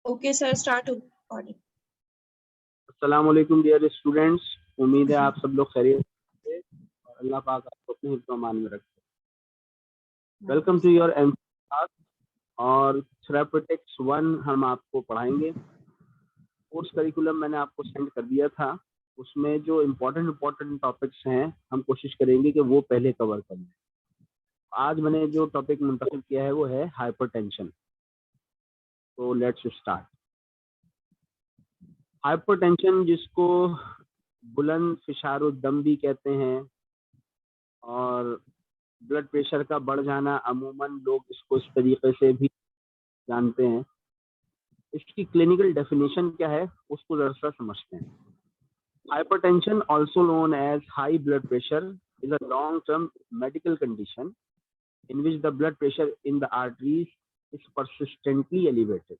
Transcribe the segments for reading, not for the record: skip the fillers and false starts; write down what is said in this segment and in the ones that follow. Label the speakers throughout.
Speaker 1: Okay sir, start recording.
Speaker 2: अस्सलाम वालेकुम dear students, उम्मीद है आप सब लोग खैरियत से और अल्लाह पाक आपको अपने हिफ्ज़-ओ-अमान में रखे। Welcome to your MC class और थेरापेटिक्स 1 हम आपको पढ़ाएंगे। कोर्स करिकुलम मैंने आपको सेंड कर दिया था, उसमें जो इम्पोर्टेंट टॉपिक्स हैं हम कोशिश करेंगे कि वो पहले कवर कर लें। आज मैंने जो टॉपिक मुंतखब किया है वो है हाइपरटेंशन। तो लेट्स स्टार्ट। हाइपरटेंशन, जिसको बुलंद फिशार-उद-दम भी कहते हैं और ब्लड प्रेशर का बढ़ जाना, अमूमन लोग इसको इस तरीके से भी जानते हैं। इसकी क्लिनिकल डेफिनेशन क्या है उसको जरा सा समझते हैं। Hypertension, also known as high blood pressure, is a long term medical condition in which the blood pressure in the arteries is persistently elevated.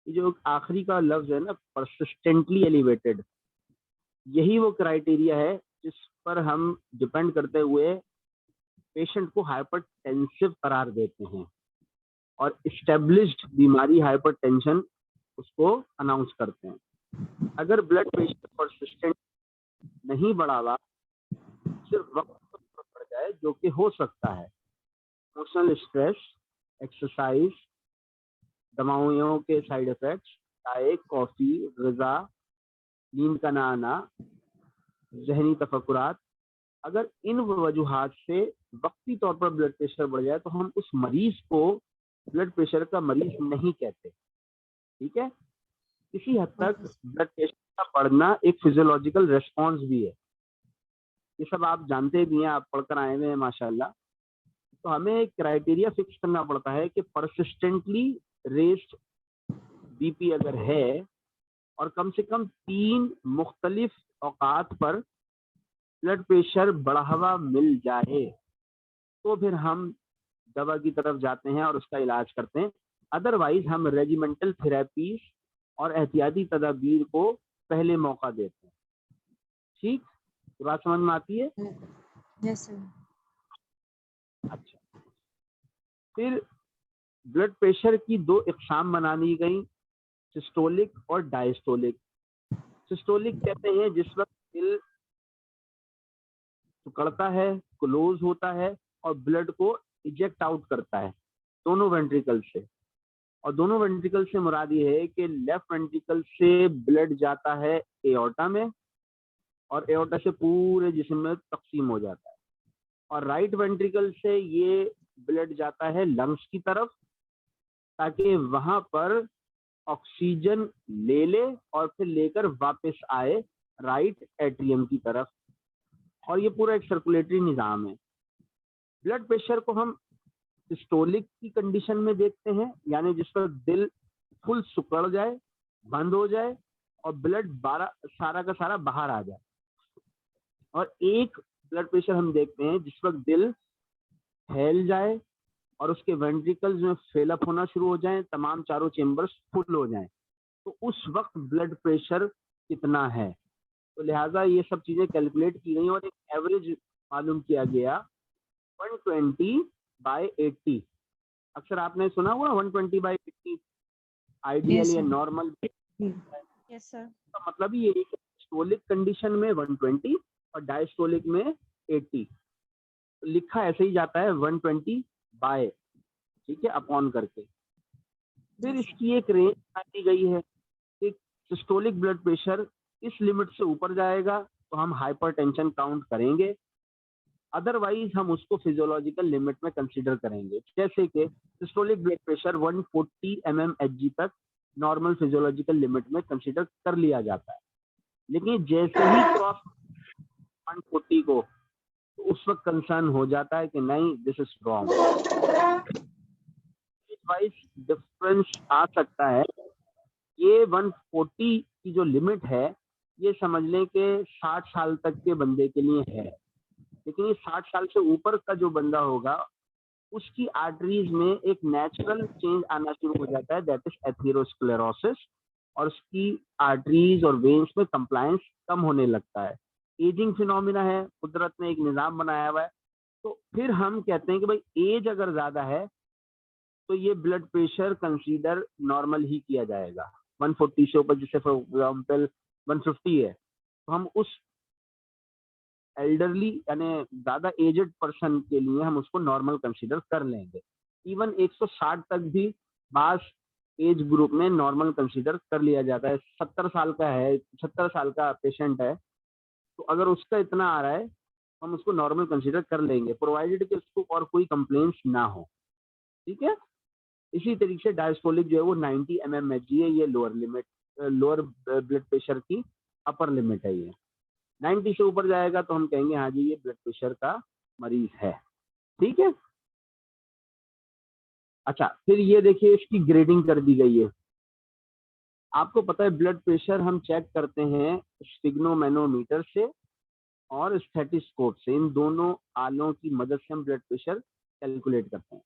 Speaker 2: ये जो आखिरी का लफ्ज है ना, परसिस्टेंटली एलिवेटेड, यही वो क्राइटेरिया है जिस पर हम डिपेंड करते हुए पेशेंट को हाइपरटेंसिव करार देते हैं और इस्टेब्लिश्ड बीमारी हाइपरटेंशन उसको अनाउंस करते हैं। अगर ब्लड प्रेशर परसिस्टेंट नहीं बढ़ा हुआ, सिर्फ वक्त पर बढ़ जाए, जो कि हो सकता है इमोशनल स्ट्रेस, एक्सरसाइज, दवाइयों के साइड इफेक्ट्स, चाय, कॉफी, ग़िज़ा, नींद का ना आना, ज़हनी तफक्कुरात, अगर इन वजूहात से वक्ती तौर पर ब्लड प्रेशर बढ़ जाए तो हम उस मरीज को ब्लड प्रेशर का मरीज नहीं कहते। ठीक है, किसी हद तक ब्लड प्रेशर का बढ़ना एक फिजियोलॉजिकल रेस्पॉन्स भी है, ये सब आप जानते भी हैं, आप पढ़कर आए हुए हैं माशाल्लाह। तो हमें एक क्राइटेरिया फिक्स करना पड़ता है कि परसिस्टेंटली रेस्ड बीपी अगर है और कम से कम 3 मुख्तलिफ औकात पर ब्लड प्रेशर बढ़ा हुआ मिल जाए तो फिर हम दवा की तरफ जाते हैं और उसका इलाज करते हैं। अदरवाइज हम रेजिमेंटल थेरेपीज और एहतियाती तदाबीर को पहले मौका देते हैं। ठीक, ये बात समझ में आती है?
Speaker 1: Yes sir.
Speaker 2: अच्छा, फिर ब्लड प्रेशर की 2 इकसाम बना दी गई, सिस्टोलिक और डायस्टोलिक। सिस्टोलिक कहते हैं जिस वक्त दिल सिकुड़ता है, क्लोज होता है और ब्लड को इजेक्ट आउट करता है दोनों वेंट्रिकल से। और दोनों वेंट्रिकल से मुराद ये है कि लेफ्ट वेंट्रिकल से ब्लड जाता है एओर्टा में और एओर्टा से पूरे जिस्म में तकसीम हो जाता है, और राइट वेंट्रिकल से ये ब्लड जाता है लंग्स की तरफ ताकि वहां पर ऑक्सीजन ले ले और फिर लेकर वापस आए राइट एट्रियम की तरफ, और ये पूरा एक सर्कुलेटरी निज़ाम है। ब्लड प्रेशर को हम सिस्टोलिक की कंडीशन में देखते हैं, यानी जिस पर दिल फुल सिकुड़ जाए, बंद हो जाए और ब्लड सारा का सारा बाहर आ जाए। और एक ब्लड प्रेशर हम देखते हैं जिस वक्त दिल फैल जाए और उसके वेंट्रिकल्स में फेल अप होना शुरू हो जाएं, तमाम चारों चेम्बर्स फुल हो जाएं, तो उस वक्त ब्लड प्रेशर कितना है। तो लिहाजा ये सब चीजें कैलकुलेट की गई और एक एवरेज मालूम किया गया 120/80। अक्सर आपने सुना हुआ 120/80 आइडियल या नॉर्मल।
Speaker 1: Yes sir.
Speaker 2: तो मतलब ये है कि सिस्टोलिक कंडीशन में 120 और डायस्टोलिक में 80। तो लिखा ऐसे ही जाता है 120/, ठीक है, अपॉन करके। फिर इसकी एक रेंज दी गई है कि सिस्टोलिक ब्लड प्रेशर इस लिमिट से ऊपर जाएगा तो हम हाइपरटेंशन काउंट करेंगे, अदरवाइज हम उसको फिजियोलॉजिकल लिमिट में कंसीडर करेंगे। जैसे कि सिस्टोलिक ब्लड प्रेशर 140 mmHg तक नॉर्मल फिजियोलॉजिकल लिमिट में कंसीडर कर लिया जाता है, लेकिन जैसे ही क्रॉस 140 को, तो उस वक्त कंसर्न हो जाता है कि नहीं, this is wrong. Wise difference आ सकता है। ये 140 की जो लिमिट है ये समझ लें कि 60 साल तक के बंदे के लिए है, लेकिन ये 60 साल से ऊपर का जो बंदा होगा उसकी आर्टरीज में एक नेचुरल चेंज आना शुरू हो जाता है, दैट इज एथेरोस्क्लेरोसिस, और उसकी आर्टरीज और वेन्स में कंप्लायंस कम होने लगता है। एजिंग फिनोमिना है, कुदरत ने एक निज़ाम बनाया हुआ है। तो फिर हम कहते हैं कि भाई एज अगर ज़्यादा है तो ये ब्लड प्रेशर कंसीडर नॉर्मल ही किया जाएगा। 140 से ऊपर, जैसे फॉर एग्जाम्पल 150 है, तो हम उस एल्डरली यानी ज्यादा एजेड पर्सन के लिए हम उसको नॉर्मल कंसीडर कर लेंगे। इवन 160 तक भी बास एज ग्रुप में नॉर्मल कंसीडर कर लिया जाता है। 70 साल का है, 76 साल का पेशेंट है, तो अगर उसका इतना आ रहा है हम उसको नॉर्मल कंसीडर कर लेंगे, प्रोवाइडेड कि उसको और कोई कंप्लेंट्स ना हो। ठीक है। इसी तरीके से डायस्टोलिक जो है वो 90 mmHg है, ये lower limit, lower blood pressure की अपर लिमिट है। ये 90 से ऊपर जाएगा तो हम कहेंगे हाँ जी ये ब्लड प्रेशर का मरीज है। ठीक है। अच्छा, फिर ये देखिए इसकी ग्रेडिंग कर दी गई है। आपको पता है ब्लड प्रेशर हम चेक करते हैं स्फिग्नोमेनोमीटर से और स्टेथोस्कोप से, इन दोनों आलों की मदद से हम ब्लड प्रेशर कैलकुलेट करते हैं।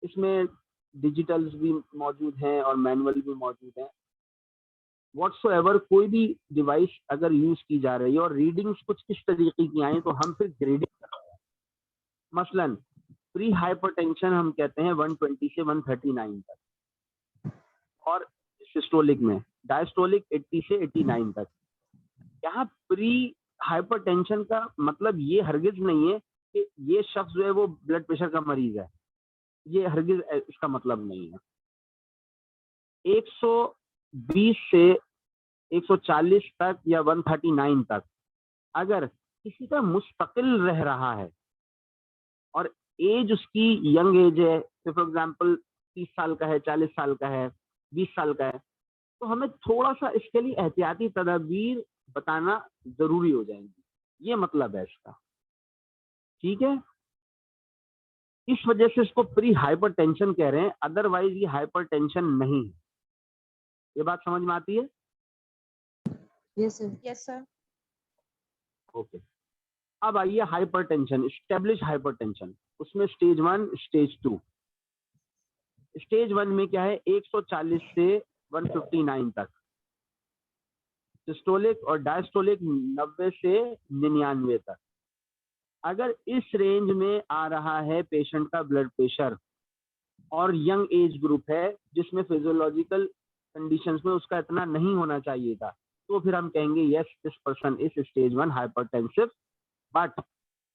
Speaker 2: इसमें डिजिटल्स भी मौजूद हैं और मैनुअल भी मौजूद हैं। व्हाट्सोएवर कोई भी डिवाइस अगर यूज की जा रही है और रीडिंग्स कुछ इस तरीके की आई तो हम फिर ग्रेडिंग करते हैं। मसलन प्री हाइपरटेंशन हम कहते हैं 120 से 139 तक, और सिस्टोलिक में डायस्टोलिक 80 से 89 तक। यहाँ प्री हाइपरटेंशन का मतलब ये हरगिज नहीं है कि ये शख्स जो है वो ब्लड प्रेशर का मरीज है, ये हरगिज इसका मतलब नहीं है। 120 से 140 तक या 139 तक अगर किसी का मुस्तकिल रह रहा है और एज उसकी यंग एज है, फॉर एग्जांपल 30 साल का है, 40 साल का है, 20 साल का है, तो हमें थोड़ा सा इसके लिए एहतियाती तदाबीर बताना जरूरी हो जाएंगी। ये मतलब है इसका। ठीक है। इस वजह से इसको प्री हाइपरटेंशन कह रहे हैं, अदरवाइज ये हाइपरटेंशन नहीं है। ये बात समझ में आती है?
Speaker 1: Yes, sir. Yes, sir.
Speaker 2: Okay. अब आइए हाइपरटेंशन, स्टेब्लिश हाइपरटेंशन, उसमें स्टेज 1 स्टेज 2। स्टेज 1 में क्या है, 140 से 159 तक सिस्टोलिक और डायस्टोलिक 90 से 99 तक। अगर इस रेंज में आ रहा है पेशेंट का ब्लड प्रेशर और यंग एज ग्रुप है जिसमें फिजियोलॉजिकल कंडीशंस में उसका इतना नहीं होना चाहिए था, तो फिर हम कहेंगे yes this person is stage 1 hypertensive. But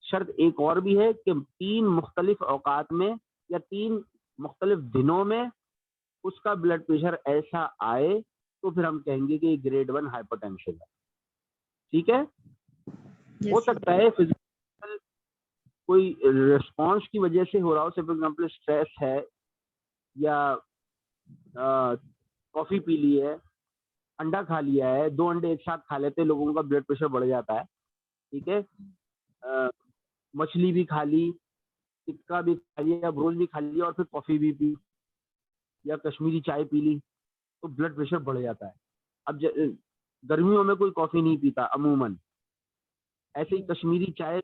Speaker 2: शर्त एक और भी है कि 3 मुख्तलिफ औकात में या 3 मुख्तलिफ दिनों में उसका ब्लड प्रेशर ऐसा आए तो फिर हम कहेंगे कि ग्रेड 1 हाइपरटेंशन है। ठीक है। हो सकता है फिजिकल कोई रिस्पॉन्स की वजह से हो रहा हो, फॉर एग्जाम्पल स्ट्रेस है या कॉफी पी ली है, अंडा खा लिया है, 2 अंडे एक साथ खा लेते लोगों का ब्लड प्रेशर बढ़ जाता है। ठीक है। मछली भी खा ली, टिक्का भी खा लिया, ब्रोल भी खा लिया और फिर कॉफी भी पी या कश्मीरी चाय पी ली तो ब्लड प्रेशर बढ़ जाता है। अब गर्मियों में कोई कॉफी नहीं पीता अमूमन, ऐसे ही कश्मीरी चाय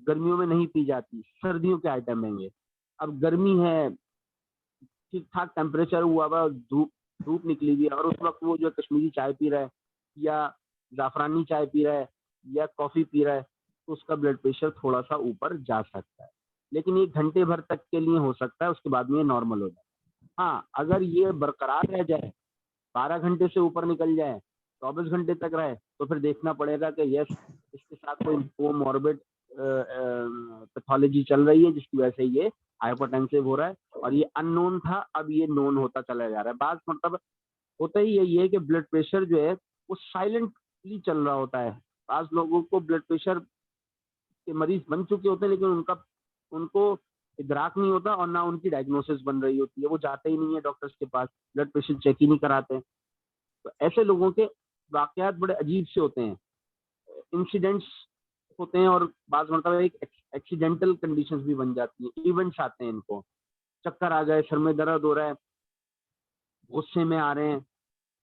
Speaker 2: गर्मियों में नहीं पी जाती, सर्दियों के आइटम हैं ये। अब गर्मी है, ठीक ठाक टेम्परेचर हुआ हुआ, धूप निकली हुई है और उस वक्त वो जो कश्मीरी चाय पी रहा है या जाफरानी चाय पी रहा है या कॉफी पी रहा है तो उसका ब्लड प्रेशर थोड़ा सा ऊपर जा सकता है, लेकिन ये घंटे भर तक के लिए हो सकता है, उसके बाद में ये नॉर्मल हो जाए। हाँ, अगर ये बरकरार रह जाए, 12 घंटे से ऊपर निकल जाए, 24 घंटे तक रहे, तो फिर देखना पड़ेगा कि यस इसके साथ कोई कोमॉर्बिड पैथोलॉजी चल रही है जिसकी वजह से ये हाइपरटेंसिव हो रहा है, और ये अननोन था अब ये नोन होता चला जा रहा है। बात मतलब होता ही यही है कि ब्लड प्रेशर जो है वो साइलेंटली चल रहा होता है। आज लोगों को ब्लड प्रेशर के मरीज बन चुके होते हैं लेकिन उनको इदराक नहीं होता और ना उनकी डायग्नोसिस बन रही होती है, वो जाते ही नहीं है डॉक्टर्स के पास, ब्लड प्रेशर चेक ही नहीं कराते। तो ऐसे लोगों के वाकयात बड़े अजीब से होते हैं, इंसिडेंट्स होते हैं और बात मतलब एक एक्सीडेंटल कंडीशंस भी बन जाती है, इवेंट्स आते हैं इनको, चक्कर आ गए, सर में दर्द हो रहा है, गुस्से में आ रहे हैं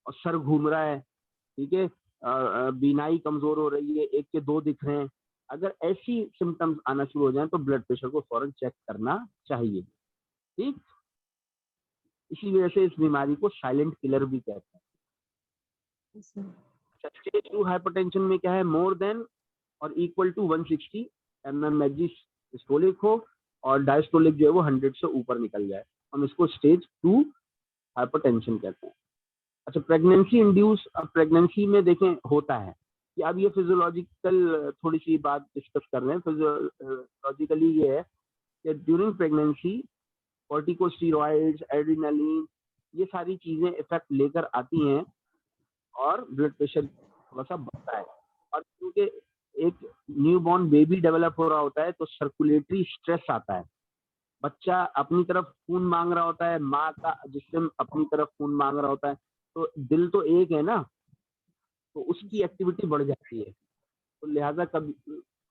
Speaker 2: और सर घूम रहा है। ठीक है। बीनाई कमजोर हो रही है, 1 के 2 दिख रहे हैं। अगर ऐसी सिम्टम्स आना शुरू हो जाए तो ब्लड प्रेशर को फौरन चेक करना चाहिए। ठीक। इसी वजह से इस बीमारी को साइलेंट किलर भी कहते हैं।
Speaker 1: Yes, sir.
Speaker 2: स्टेज 2 हाइपरटेंशन में क्या है, मोर देन और इक्वल टू 160 mmHg सिस्टोलिक हो और डायस्टोलिक जो है वो 100 से ऊपर निकल जाए। हम इसको स्टेज 2 हाइपरटेंशन कहते हैं। अच्छा, प्रेगनेंसी इंड्यूस, अब प्रेगनेंसी में देखें होता है कि अब ये फिजियोलॉजिकल थोड़ी सी बात डिस्कस कर रहे हैं। फिजियोलॉजिकली ये है कि ड्यूरिंग प्रेगनेंसी कॉर्टिकोस्टेरॉइड्स, एड्रेनालिन, ये सारी चीजें इफेक्ट लेकर आती हैं और ब्लड प्रेशर थोड़ा सा बढ़ता है। और क्योंकि एक न्यूबॉर्न बेबी डेवलप हो रहा होता है तो सर्कुलेटरी स्ट्रेस आता है। बच्चा अपनी तरफ खून मांग रहा होता है, माँ का जिस्म अपनी तरफ खून मांग रहा होता है, तो दिल तो एक है ना, तो उसकी एक्टिविटी बढ़ जाती है। तो लिहाजा कभी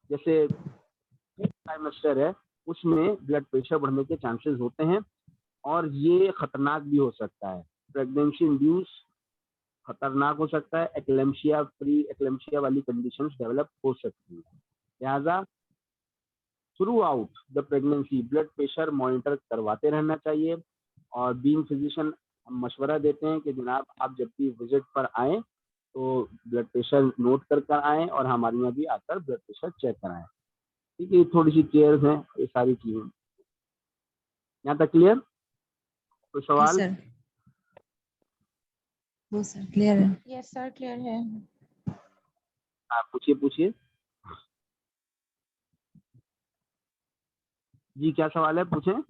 Speaker 2: जैसे ट्राइमेस्टर है उसमें ब्लड प्रेशर बढ़ने के चांसेस होते हैं और ये खतरनाक भी हो सकता है। प्रेगनेंसी इंड्यूस खतरनाक हो सकता है, एक्लेम्शिया, प्री एक्लेम्शिया वाली कंडीशंस डेवलप हो सकती है। लिहाजा through out the pregnancy blood pressure monitor करवाते रहना चाहिए। और बीइंग फिजिशियन हम मशवरा देते हैं कि जनाब आप जब भी विजिट पर आएँ तो ब्लड प्रेशर नोट कर आएँ और हमारे यहाँ भी आकर ब्लड प्रेशर चेक कराएं। ठीक है, ये थोड़ी सी केयर्स हैं, ये सारी चीजें। यहाँ तक क्लियर? कोई
Speaker 1: यस
Speaker 2: सवाल?
Speaker 1: सर, वो सर क्लियर है।
Speaker 3: यस सर, क्लियर है।
Speaker 2: आप पूछिए पूछिए जी, क्या सवाल है, पूछें।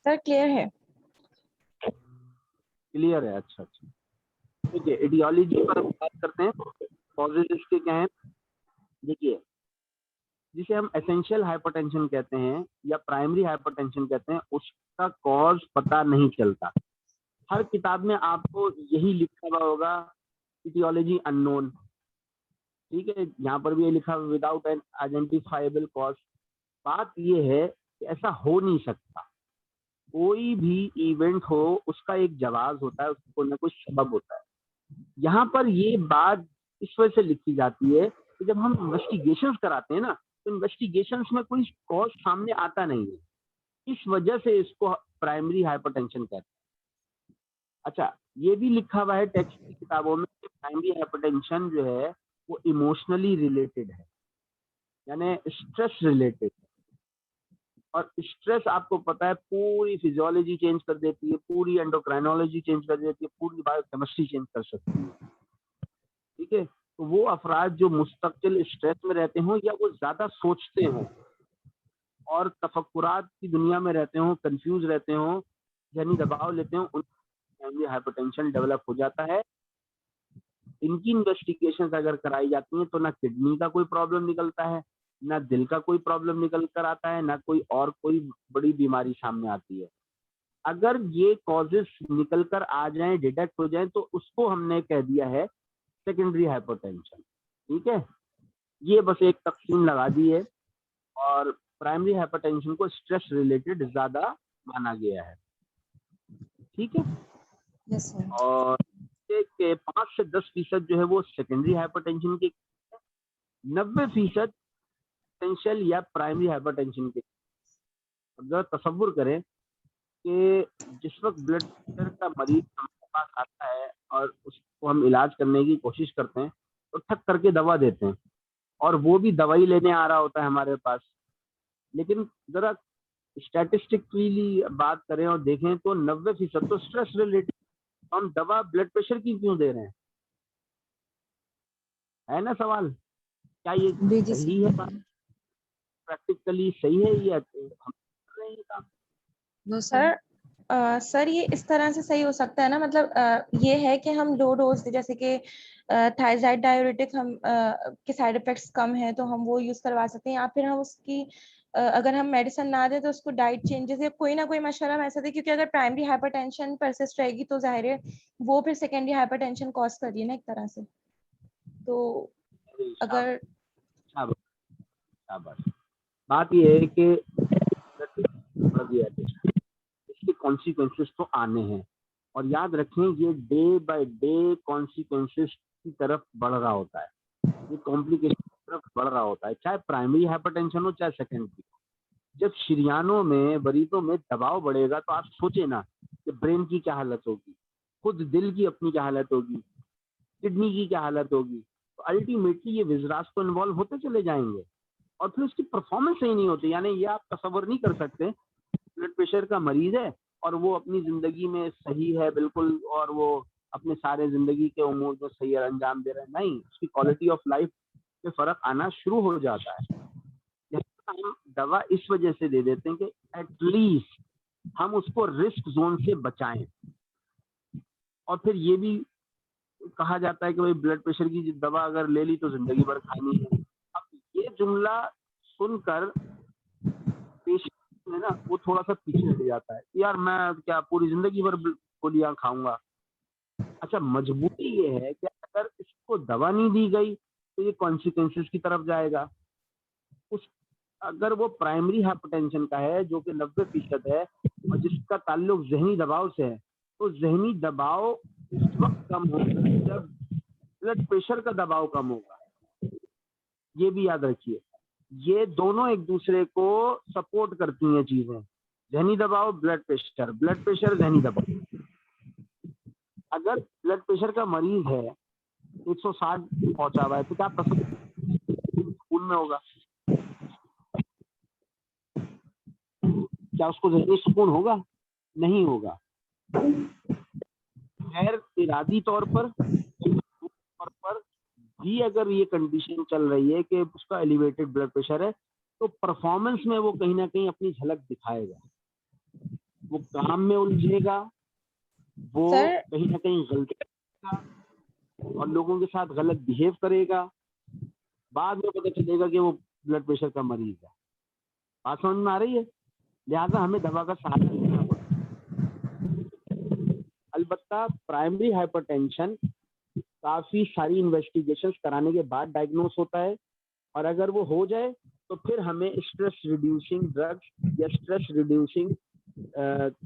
Speaker 3: सर क्लियर है।
Speaker 2: क्लियर है, अच्छा अच्छा। ठीक है, एटियोलॉजी पर हम बात करते हैं। कॉजेज इसके क्या हैं? देखिए, जिसे हम एसेंशियल हाइपरटेंशन कहते हैं या प्राइमरी हाइपरटेंशन कहते हैं, उसका कॉज पता नहीं चलता। हर किताब में आपको यही लिखा हुआ होगा, एटियोलॉजी अननोन। ठीक है, यहाँ पर भी ये लिखा विदाउट एन आइडेंटिफाइबल कॉज। बात ये है कि ऐसा हो नहीं सकता। कोई भी इवेंट हो उसका एक जवाब होता है, उसको ना कोई सबब होता है। यहाँ पर ये बात इस वजह से लिखी जाती है कि जब हम इन्वेस्टिगेशंस कराते हैं ना, तो इन्वेस्टिगेशंस में कोई कॉज सामने आता नहीं है, इस वजह से इसको प्राइमरी हाइपरटेंशन कहते हैं। अच्छा, ये भी लिखा हुआ है टेक्स्ट की किताबों में कि प्राइमरी हाइपरटेंशन जो है वो इमोशनली रिलेटेड है, यानी स्ट्रेस रिलेटेड है। और स्ट्रेस आपको पता है पूरी फिजियोलॉजी चेंज कर देती है, पूरी एंडोक्राइनोलॉजी चेंज कर देती है, पूरी बायोकेमिस्ट्री चेंज कर सकती है। ठीक है, तो वो अफराद जो मुस्तकिल स्ट्रेस में रहते हों या वो ज्यादा सोचते हों और तफक्कुरात की दुनिया में रहते हों, कंफ्यूज रहते हों, जहनी दबाव लेते हों, उनकी हाइपरटेंशन डेवलप हो जाता है। इनकी इन्वेस्टिगेशन अगर कराई जाती हैं तो ना किडनी का कोई प्रॉब्लम निकलता है, ना दिल का कोई प्रॉब्लम निकल कर आता है, ना कोई और कोई बड़ी बीमारी सामने आती है। अगर ये कॉजेस निकल कर आ जाएं, डिटेक्ट हो जाएं, तो उसको हमने कह दिया है सेकेंडरी हाइपरटेंशन। ठीक है, ये बस एक तकसीम लगा दी है। और प्राइमरी हाइपरटेंशन को स्ट्रेस रिलेटेड ज्यादा माना गया है। ठीक है,
Speaker 1: यस सर।
Speaker 2: और 5 से 10% जो है वो सेकेंडरी हाइपरटेंशन के, 90% एसेंशियल या प्राइमरी हाइपरटेंशन के। अगर तसव्वुर करें कि जिस वक्त ब्लड प्रेशर का मरीज हमारे पास आता है और उसको हम इलाज करने की कोशिश करते हैं तो ठक करके दवा देते हैं, और वो भी दवाई लेने आ रहा होता है हमारे पास। लेकिन जरा स्टैटिस्टिकली बात करें और देखें तो 90% तो स्ट्रेस रिलेटेड। हम दवा ब्लड प्रेशर की क्यों दे रहे हैं? है ना सवाल? क्या ये
Speaker 1: जी
Speaker 2: सही है बात? प्रैक्टिकली सही है ये? हम कर रहे हैं ये काम?
Speaker 1: No sir.
Speaker 3: सर ये इस तरह से सही हो सकता है ना, मतलब ये है कि हम लो डोज, जैसे कि थायराइड डाययूरेटिक हम के साइड इफेक्ट्स कम है तो हम वो यूज करवा सकते हैं, या फिर हम उसकी अगर हम मेडिसिन ना दे तो उसको डाइट चेंजेस या कोई ना कोई मशवरा हम ऐसा दे, क्योंकि अगर प्राइमरी हाइपरटेंशन परसिस्ट रहेगी तो जाहिर है वो फिर सेकेंडरी हाइपरटेंशन कॉज कर रही है ना एक तरह से। तो अगर
Speaker 2: शाबाश, शाबाश। बात ये है कि बढ़ गया है, इसके कॉन्सिक्वेंसेस तो आने हैं, और याद रखें ये डे बाय डे कॉन्सिक्वेंसेस की तरफ बढ़ रहा होता है, ये कॉम्प्लिकेशन की तरफ बढ़ रहा होता है, चाहे प्राइमरी हाइपरटेंशन हो चाहे सेकेंडरी। जब शरीयानों में, मरीजों में दबाव बढ़ेगा तो आप सोचे ना कि ब्रेन की क्या हालत होगी, खुद दिल की अपनी क्या हालत होगी, किडनी की क्या हालत होगी। तो अल्टीमेटली ये विजरास तो इन्वॉल्व होते चले जाएंगे, और फिर उसकी परफॉर्मेंस सही नहीं होती। यानी ये आप तसव्वुर नहीं कर सकते, ब्लड प्रेशर का मरीज है और वो अपनी जिंदगी में सही है बिल्कुल, और वो अपने सारे जिंदगी के उमूर में सही अंजाम दे रहा है। नहीं, उसकी क्वालिटी ऑफ लाइफ में फर्क आना शुरू हो जाता है। हम दवा इस वजह से दे देते हैं कि एटलीस्ट हम उसको रिस्क जोन से बचाएं। और फिर ये भी कहा जाता है कि भाई ब्लड प्रेशर की दवा अगर ले ली तो जिंदगी भर खानी है। अब ये जुमला सुनकर पेशेंट है ना, वो थोड़ा सा पीछे हट जाता है, यार मैं क्या पूरी जिंदगी भर गोलियां खाऊंगा। अच्छा, मजबूरी ये है कि अगर इसको दवा नहीं दी गई तो ये कॉन्सिक्वेंसेस की तरफ जाएगा। उस अगर वो प्राइमरी हाइपरटेंशन का है जो कि 90% है और जिसका ताल्लुक जहनी दबाव से है, तो जहनी दबाव उस वक्त कम होगा जब ब्लड प्रेशर का दबाव कम होगा। ये भी याद रखिए, ये दोनों एक दूसरे को सपोर्ट करती हैं चीजें। जहनी दबाव, ब्लड प्रेशर जहनी दबाव। अगर ब्लड प्रेशर का मरीज है 160 पहुंचा हुआ है तो क्या खून में होगा? क्या उसको जहनी सुकून होगा? नहीं होगा। गैर इरादी तौर पर भी अगर ये कंडीशन चल रही है कि उसका एलिवेटेड ब्लड प्रेशर है, तो परफॉर्मेंस में वो कहीं ना कहीं अपनी झलक दिखाएगा। वो काम में उलझेगा, वो कहीं ना कहीं गलती करेगा और लोगों के साथ गलत बिहेव करेगा। बाद में पता चलेगा कि वो ब्लड प्रेशर का मरीज है। बात समझ में आ रही है? लिहाजा हमें दवा का सहारा लेना पड़ता है। अलबत्ता प्राइमरी हाइपरटेंशन काफी सारी इन्वेस्टिगेशंस कराने के बाद डायग्नोस होता है, और अगर वो हो जाए तो फिर हमें स्ट्रेस रिड्यूसिंग ड्रग्स या स्ट्रेस रिड्यूसिंग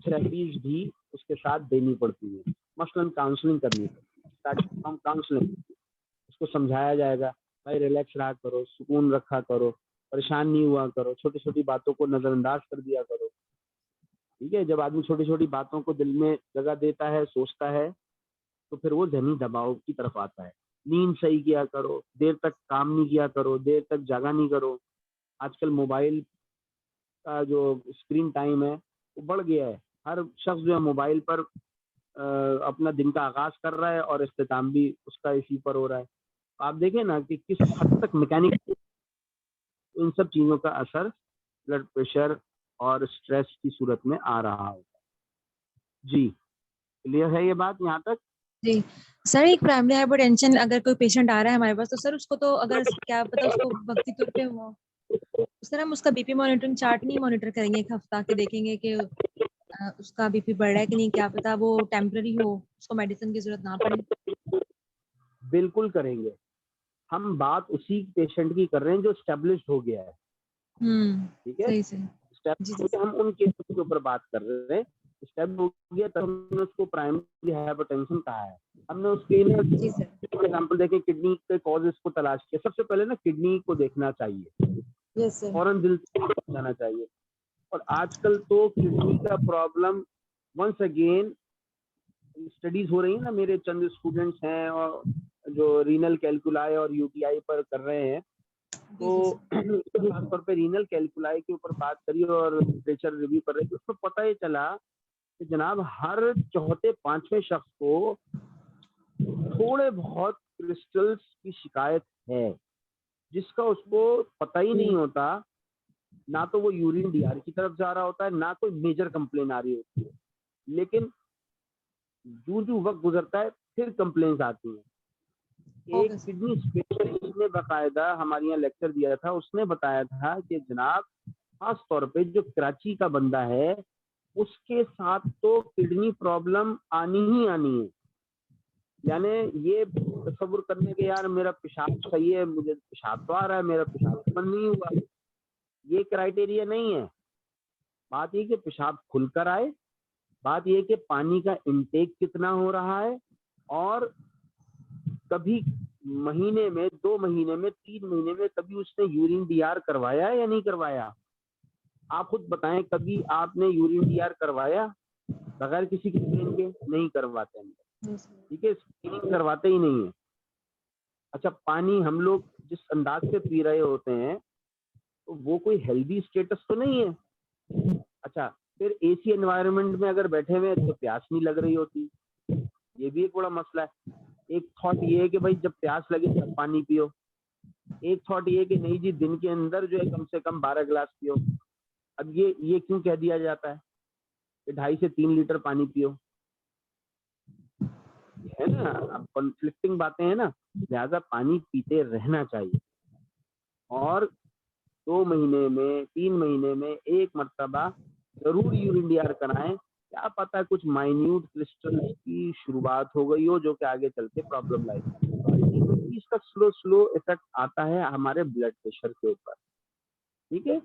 Speaker 2: थेरेपीज भी उसके साथ देनी पड़ती है। मसलन काउंसलिंग करनी पड़ती है। हम काउंसलिंग, उसको समझाया जाएगा, भाई रिलैक्स रहा करो, सुकून रखा करो, परेशान नहीं हुआ करो, छोटी छोटी बातों को नजरअंदाज कर दिया करो। ठीक है, जब आदमी छोटी छोटी बातों को दिल में जगह देता है, सोचता है, तो फिर वो जहनी दबाव की तरफ आता है। नींद सही किया करो, देर तक काम नहीं किया करो, देर तक जागा नहीं करो। आजकल मोबाइल का जो स्क्रीन टाइम है वो बढ़ गया है। हर शख्स जो है मोबाइल पर अपना दिन का आगाज कर रहा है और इख्तिताम भी उसका इसी पर हो रहा है। आप देखें ना कि किस हद तक मैकेनिक इन सब चीजों का असर ब्लड प्रेशर और स्ट्रेस की सूरत में आ रहा होता है। जी, क्लियर है ये बात यहाँ तक?
Speaker 1: जी सर, एक प्राइमरी हाइपरटेंशन अगर कोई पेशेंट आ रहा है हमारे पास, तो सर उसको तो अगर क्या पता उसको वक्ती तौर पे हो, सर हम उसका बीपी मॉनिटरिंग चार्ट नहीं मॉनिटर करेंगे एक हफ्ता के, देखेंगे कि उसका बीपी बढ़ रहा है कि नहीं, क्या पता वो टेम्पररी हो, उसको मेडिसिन की जरूरत ना पड़े।
Speaker 2: बिल्कुल करेंगे। हम बात उसी पेशेंट की कर रहे हैं जो स्टेब्लिश्ड हो गया है। ठीक है,
Speaker 1: सही से जी जी।
Speaker 2: हम उन केसेस के ऊपर बात कर रहे हैं। स्टेब हो गया तब हमने उसको प्राइमरी हाइपरटेंशन कहा है। हमने उसके
Speaker 1: जी सर,
Speaker 2: एग्जांपल देखें, किडनी के कॉजेस को तलाश किया। सबसे पहले ना किडनी को देखना चाहिए,
Speaker 1: यस सर,
Speaker 2: फौरन दिल जाना चाहिए। और आजकल तो किडनी का प्रॉब्लम वंस अगेन स्टडीज हो रही है ना, मेरे चंद स्टूडेंट्स हैं और जो रीनल कैलकुलाई और यूटीआई पर कर रहे हैं, तो खासतौर पे रीनल कैलकुलाई के ऊपर बात करी और लिटरेचर रिव्यू कर रहे थे। उसमें पता ये चला कि जनाब हर चौथे पांचवें शख्स को थोड़े बहुत क्रिस्टल्स की शिकायत है, जिसका उसको पता ही नहीं होता। ना तो वो यूरिन डीआर की तरफ जा रहा होता है, ना कोई मेजर कंप्लेन आ रही होती है, लेकिन जो वक्त गुजरता है फिर कंप्लेन्स आती हैं। एक किडनी स्पेशलिस्ट ने बाकायदा हमारे यहाँ लेक्चर दिया था, उसने बताया था कि जनाब खास तौर पे जो कराची का बंदा है उसके साथ तो किडनी प्रॉब्लम आनी ही आनी है। यानी ये तसव्वुर करने के यार मेरा पेशाब सही है, मुझे पेशाब तो आ रहा है, मेरा पेशाब बंद नहीं हुआ, ये क्राइटेरिया नहीं है। बात ये कि पेशाब खुलकर आए, बात ये कि पानी का इंटेक कितना हो रहा है, और कभी महीने में, 2 महीने में, 3 महीने में कभी उसने यूरिन डीआर करवाया या नहीं करवाया? आप खुद बताएं, कभी आपने यूरिन डीआर करवाया? बगैर किसी स्क्रीन के नहीं करवाते हैं। ठीक है, स्क्रीनिंग करवाते ही नहीं है। अच्छा, पानी हम लोग जिस अंदाज से पी रहे होते हैं तो वो कोई हेल्दी स्टेटस तो नहीं है। अच्छा, फिर एसी एनवायरनमेंट में अगर बैठे हुए हैं तो प्यास नहीं लग रही होती, ये भी एक बड़ा मसला है। एक थॉट ये है कि भाई जब प्यास लगे तब पानी पियो, एक थॉट ये है कि नहीं जी दिन के अंदर जो है कम से कम 12 गिलास पियो। अब ये क्यों कह दिया जाता है कि 2.5 से 3 लीटर पानी पियो, है ना। अब कॉन्फ्लिक्टिंग बातें हैं ना, लिहाजा पानी पीते रहना चाहिए। और 2 महीने में 3 महीने में एक मर्तबा जरूर यूरिन कराएं, क्या पता कुछ माइन्यूट क्रिस्टल की शुरुआत हो गई हो जो कि आगे चल के प्रॉब्लम लाएगी। इसका स्लो स्लो इफेक्ट आता है हमारे ब्लड प्रेशर के ऊपर। ठीक है,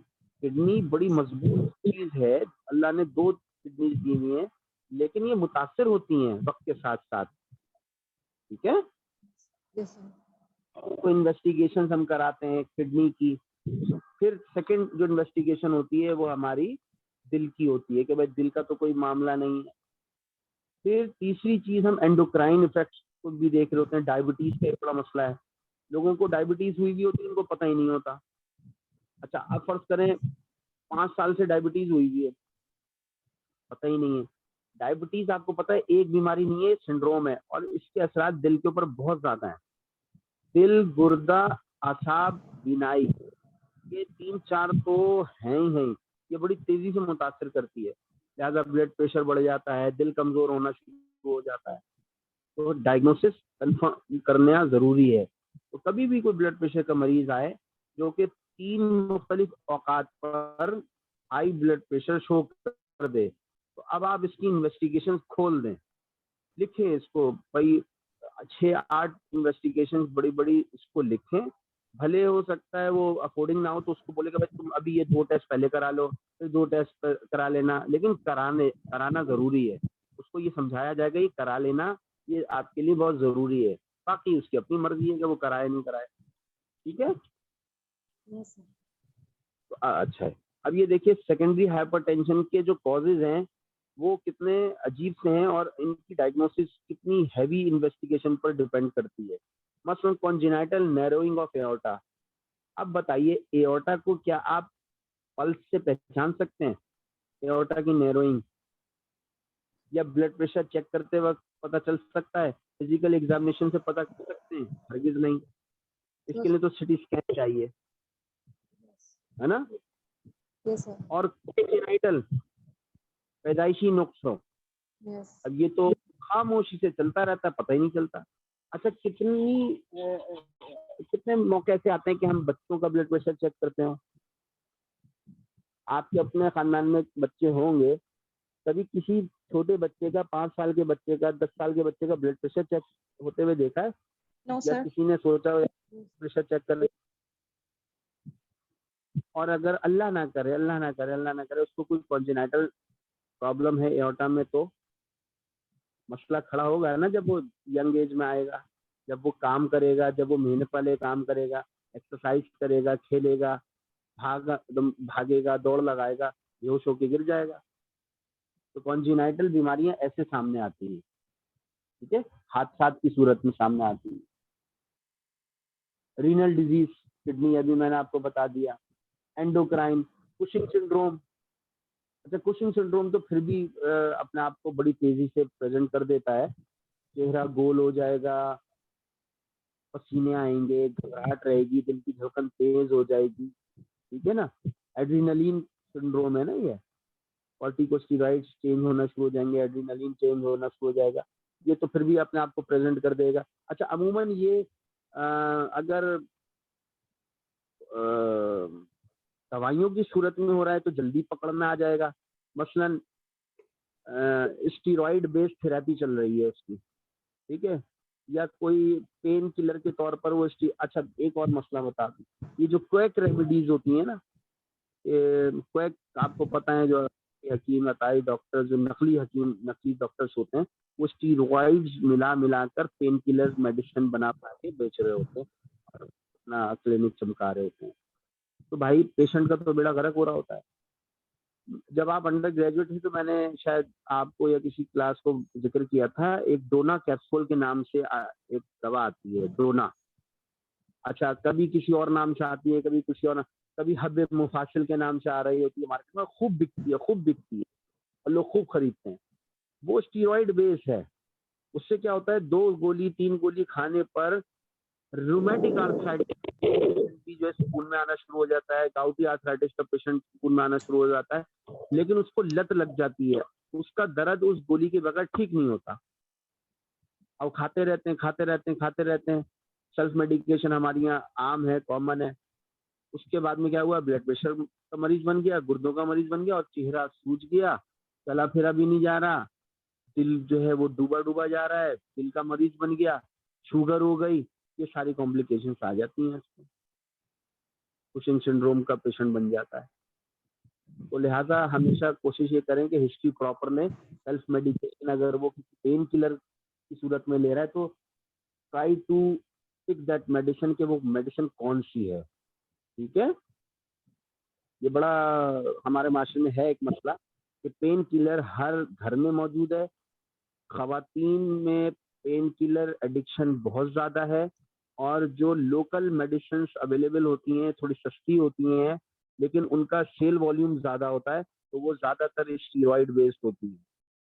Speaker 2: किडनी बड़ी मजबूत चीज है, अल्लाह ने 2 किडनी दी हुई है, लेकिन ये मुतासर होती हैं वक्त के साथ साथ। ठीक है,
Speaker 1: Yes, sir.
Speaker 2: तो इन्वेस्टिगेशन हम कराते हैं किडनी की। फिर सेकंड जो इन्वेस्टिगेशन होती है वो हमारी दिल की होती है कि भाई दिल का तो कोई मामला नहीं है। फिर तीसरी चीज हम एंडोक्राइन इफेक्ट्स को भी देख रहे होते हैं। डायबिटीज का एक बड़ा मसला है, लोगों को डायबिटीज हुई भी होती है, उनको पता ही नहीं होता। अच्छा, अब फर्ज करें 5 साल से डायबिटीज हुई भी है, पता ही नहीं है। डायबिटीज आपको पता है एक बीमारी नहीं है, सिंड्रोम है, और इसके असरात दिल के ऊपर बहुत ज्यादा है। दिल, गुर्दा, आसाब, बिनाई, ये 3-4 तो हैं ही हैं, ये बड़ी तेजी से मुतासर करती है। लिहाजा ब्लड प्रेशर बढ़ जाता है, दिल कमजोर होना शुरू हो जाता है। तो डायग्नोसिस कंफर्म करना जरूरी है। तो कभी भी कोई ब्लड प्रेशर का मरीज आए जो कि 3 मुख्तलिफ औकात पर हाई ब्लड प्रेशर शो कर दे, तो अब आप इसकी इन्वेस्टिगेशन खोल दें, लिखें इसको भाई 6-8 इन्वेस्टिगेशन बड़ी बड़ी इसको लिखें। भले हो सकता है वो अफोर्डिंग ना हो तो उसको बोलेगा भाई तुम अभी ये 2 टेस्ट पहले करा लो, फिर 2 टेस्ट करा लेना, लेकिन कराना जरूरी है। उसको ये समझाया जाएगा ये करा लेना, ये आपके लिए बहुत जरूरी है। बाकी उसकी अपनी मर्जी है कि वो कराए नहीं कराए। ठीक है,
Speaker 1: Yes, sir.
Speaker 2: तो अच्छा है। अब ये देखिए सेकेंडरी हाइपरटेंशन के जो कॉजेज हैं वो कितने अजीब से हैं और इनकी डायग्नोसिस कितनी हैवी इन्वेस्टिगेशन पर डिपेंड करती है। मसलन कॉन्जेनाइटल नैरोइंग ऑफ एओर्टा। अब बताइए एओर्टा को क्या आप पल्स से पहचान सकते हैं? एओर्टा की नैरोइंग या ब्लड प्रेशर चेक करते वक्त पता चल सकता है? फिजिकल एग्जामिनेशन से पता कर सकते हैं? हरगिज नहीं। इसके लिए तो सिटी स्कैन चाहिए, है ना।
Speaker 1: Yes, sir.
Speaker 2: और कॉन्जेनाइटल पैदाइशी नुक्स हो,
Speaker 1: Yes.
Speaker 2: अब ये तो खामोशी से चलता रहता है, पता ही नहीं चलता। अच्छा, कितने मौके ऐसे आते हैं कि हम बच्चों का ब्लड प्रेशर चेक करते हो? आपके अपने खानदान में बच्चे होंगे, कभी किसी छोटे बच्चे का, 5 साल के बच्चे का, 10 साल के बच्चे का ब्लड प्रेशर चेक होते हुए देखा है?
Speaker 3: नो
Speaker 2: या
Speaker 3: सर।
Speaker 2: किसी ने सोचा हो प्रेशर चेक कर ले? और अगर अल्लाह ना करे उसको कोई कॉन्जेनाइटल प्रॉब्लम है एओर्टा में, तो मसला खड़ा होगा ना जब वो यंग एज में आएगा, जब वो काम करेगा, जब वो मेहनत वाले काम करेगा, एक्सरसाइज करेगा, खेलेगा, भागेगा, दौड़ लगाएगा, बेहोश होके गिर जाएगा। तो कॉन्जेनाइटल बीमारियां ऐसे सामने आती हैं। ठीक है, हादसात की सूरत में सामने आती है। रीनल डिजीज, किडनी, अभी मैंने आपको बता दिया। Endocrine, Cushing syndrome. अच्छा, कुशिंग सिंड्रोम तो फिर भी अपने आप को बड़ी तेजी से प्रेजेंट कर देता है। चेहरा गोल हो जाएगा, पसीने आएंगे, घबराहट रहेगी, दिल की धड़कन तेज हो जाएगी। ठीक है ना। एड्रीनलिन सिंड्रोम है ना ये, कॉर्टिकोस्टेरॉइड्स चेंज होना शुरू हो जाएंगे, एड्रीनलिन चेंज होना शुरू हो जाएगा। ये तो फिर भी अपने आप को प्रेजेंट कर देगा। अच्छा, अमूमन ये अगर दवाइयों की सूरत में हो रहा है तो जल्दी पकड़ में आ जाएगा। मसलन स्टीरॉइड बेस्ड थेरेपी चल रही है उसकी, ठीक है, या कोई पेन किलर के तौर पर वो अच्छा, एक और मसला बता दूं, ये जो क्वैक रेमेडीज होती है ना, क्वैक आपको पता है, जो हकीम अताई डॉक्टर, जो नकली डॉक्टर्स होते हैं, वो स्टीरॉइड्स मिला कर पेन किलर मेडिसिन बना के बेच रहे होते हैं और अपना क्लिनिक चमका रहे होते हैं। तो भाई पेशेंट का तो बेड़ा गर्क हो रहा होता है। जब आप अंडर ग्रेजुएट थे तो मैंने शायद आपको या किसी क्लास को जिक्र किया था, एक डोना कैप्सूल के नाम से एक दवा आती है, डोना। अच्छा, कभी किसी और नाम से आती है, कभी किसी और कभी हब मुफासिल के नाम से आ रही होती है मार्केट में, खूब बिकती है और लोग खूब खरीदते हैं। वो स्टीरॉइड बेस है। उससे क्या होता है, 2 गोली 3 गोली खाने पर रूमेटिक आर्थराइटिस की जो है स्कूल में आना शुरू हो जाता है, गाउटी आर्थराइटिस का पेशेंट स्कूल में आना शुरू हो जाता है, लेकिन उसको लत लग जाती है, उसका दर्द उस गोली के बगैर ठीक नहीं होता। अब खाते रहते हैं। सेल्फ मेडिकेशन हमारे यहाँ आम है, कॉमन है। उसके बाद में क्या हुआ, ब्लड प्रेशर का मरीज बन गया, गुर्दों का मरीज बन गया, और चेहरा सूज गया, चला फिरा भी नहीं जा रहा, दिल जो है वो डूबा जा रहा है, दिल का मरीज बन गया, शुगर हो गई, ये सारी कॉम्प्लिकेशंस आ जाती हैं इसमें, कुशिंग सिंड्रोम का पेशेंट बन जाता है। तो लिहाजा हमेशा कोशिश ये करें कि हिस्ट्री प्रॉपर लें। सेल्फ मेडिकेशन अगर वो किसी पेन किलर की सूरत में ले रहा है तो try to pick that medicine, कि वो मेडिसिन कौन सी है। ठीक है, ये बड़ा हमारे माशरे में है एक मसला कि पेन किलर हर घर में मौजूद है। खवातीन में पेन किलर एडिक्शन बहुत ज़्यादा है, और जो लोकल मेडिसिन अवेलेबल होती हैं थोड़ी सस्ती होती हैं, लेकिन उनका सेल वॉल्यूम ज़्यादा होता है, तो वो ज़्यादातर स्टीरॉइड बेस्ड होती हैं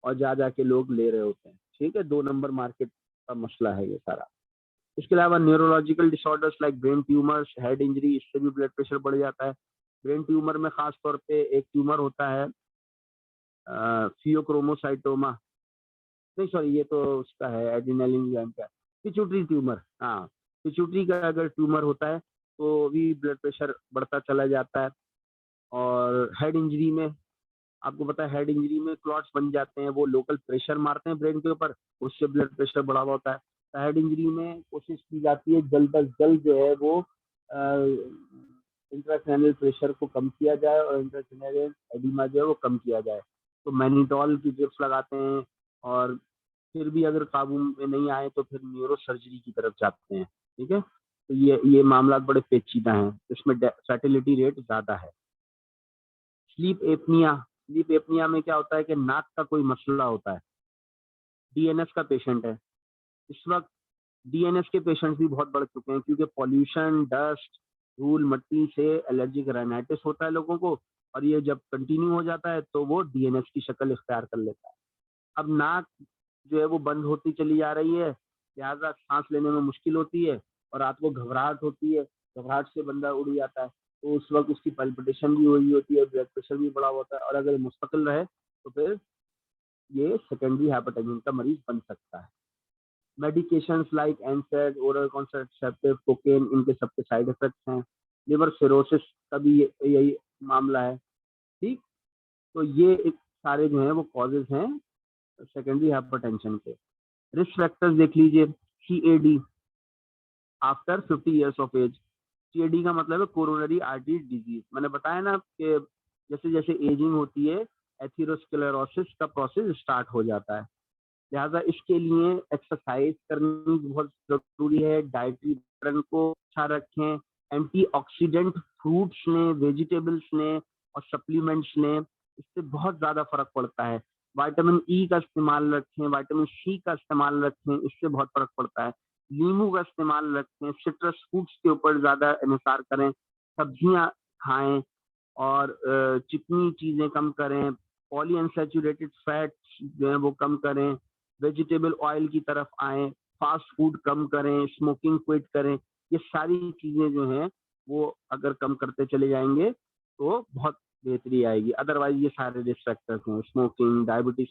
Speaker 2: और जा के लोग ले रहे होते हैं। ठीक है, 2 नंबर मार्केट का मसला है ये सारा। इसके अलावा neurological disorders like brain tumours, head injury, इससे भी ब्लड प्रेशर बढ़ जाता है। ब्रेन ट्यूमर में खास तौर पे एक ट्यूमर होता है फियोक्रोमोसाइटोमा, नहीं सॉरी, ये तो उसका है एड्रेनालिन ग्लैंड का, पिट्यूटरी ट्यूमर। हाँ, पिट्यूटरी का अगर ट्यूमर होता है तो भी ब्लड प्रेशर बढ़ता चला जाता है। और हेड इंजरी में आपको पता है, हेड इंजरी में क्लॉट्स बन जाते हैं, वो लोकल प्रेशर मारते हैं ब्रेन के ऊपर, उससे ब्लड प्रेशर बढ़ा हुआ होता है। तो हेड इंजरी में कोशिश की जाती है जल्द अज जल्द जो है वो इंट्राक्रैनियल प्रेशर को कम किया जाए और इंट्राक्रैनियल एडिमा जो है वो कम किया जाए। तो मैनिटॉल की ड्रिप्स लगाते हैं, और फिर भी अगर काबू में नहीं आए तो फिर न्यूरो सर्जरी की तरफ जाते हैं। ठीक है, तो ये मामला बड़े पेचीदा हैं, इसमें फर्टिलिटी रेट ज़्यादा है। स्लीप एपनिया में क्या होता है कि नाक का कोई मसला होता है, डीएनएस का पेशेंट है। इस वक्त डीएनएस के पेशेंट्स भी बहुत बढ़ चुके हैं, क्योंकि पॉल्यूशन, डस्ट, धूल मट्टी से एलर्जिक राइनाइटिस होता है लोगों को, और ये जब कंटिन्यू हो जाता है तो वो डीएनएस की शक्ल इख्तियार कर लेता है। अब नाक जो है वो बंद होती चली जा रही है, लिहाजा सांस लेने में मुश्किल होती है, और रात को घबराहट होती है, घबराहट से बंदा उड़ जाता है, तो उस वक्त उसकी पल्पिटेशन भी हो रही होती है, ब्लड प्रेशर भी बढ़ा होता है, और अगर मुस्तकिल रहे तो फिर ये सेकेंडरी हाइपरटेंशन का मरीज बन सकता है। Medications like NSAID, oral contraceptive, cocaine, इनके सबके साइड इफेक्ट्स हैं। लिवर सिरोसिस का भी यही मामला है। ठीक, तो ये एक सारे जो हैं वो कॉजेज हैं सेकेंडरी हाइपरटेंशन के। रिस्क फैक्टर्स देख लीजिए, CAD after 50 years of age. CAD का मतलब है कोरोनरी आर्टरी डिजीज। मैंने बताया ना कि जैसे जैसे एजिंग होती है एथेरोस्क्लेरोसिस का प्रोसेस स्टार्ट हो जाता है, लिहाजा इसके लिए एक्सरसाइज करनी बहुत जरूरी है, डाइटरी पैटर्न को अच्छा रखें, एंटीऑक्सीडेंट फ्रूट्स लें, वेजिटेबल्स लें और सप्लीमेंट्स लें, इससे बहुत ज़्यादा फर्क पड़ता है। विटामिन ई का इस्तेमाल रखें, विटामिन सी का इस्तेमाल रखें, इससे बहुत फर्क पड़ता है। नींबू का इस्तेमाल रखें, सिट्रस फ्रूट्स के ऊपर ज़्यादा इन्हिसार करें, सब्जियां खाएं, और चिकनी चीज़ें कम करें, पॉली अनसैचुरेटेड फैट्स जो है वो कम करें, वेजिटेबल ऑयल की तरफ आए, फास्ट फूड कम करें, स्मोकिंग क्विट करें। ये सारी चीज़ें जो हैं वो अगर कम करते चले जाएंगे तो बहुत बेहतरी आएगी। अदरवाइज ये सारे रिस्क फैक्टर्स हैं, स्मोकिंग, डायबिटीज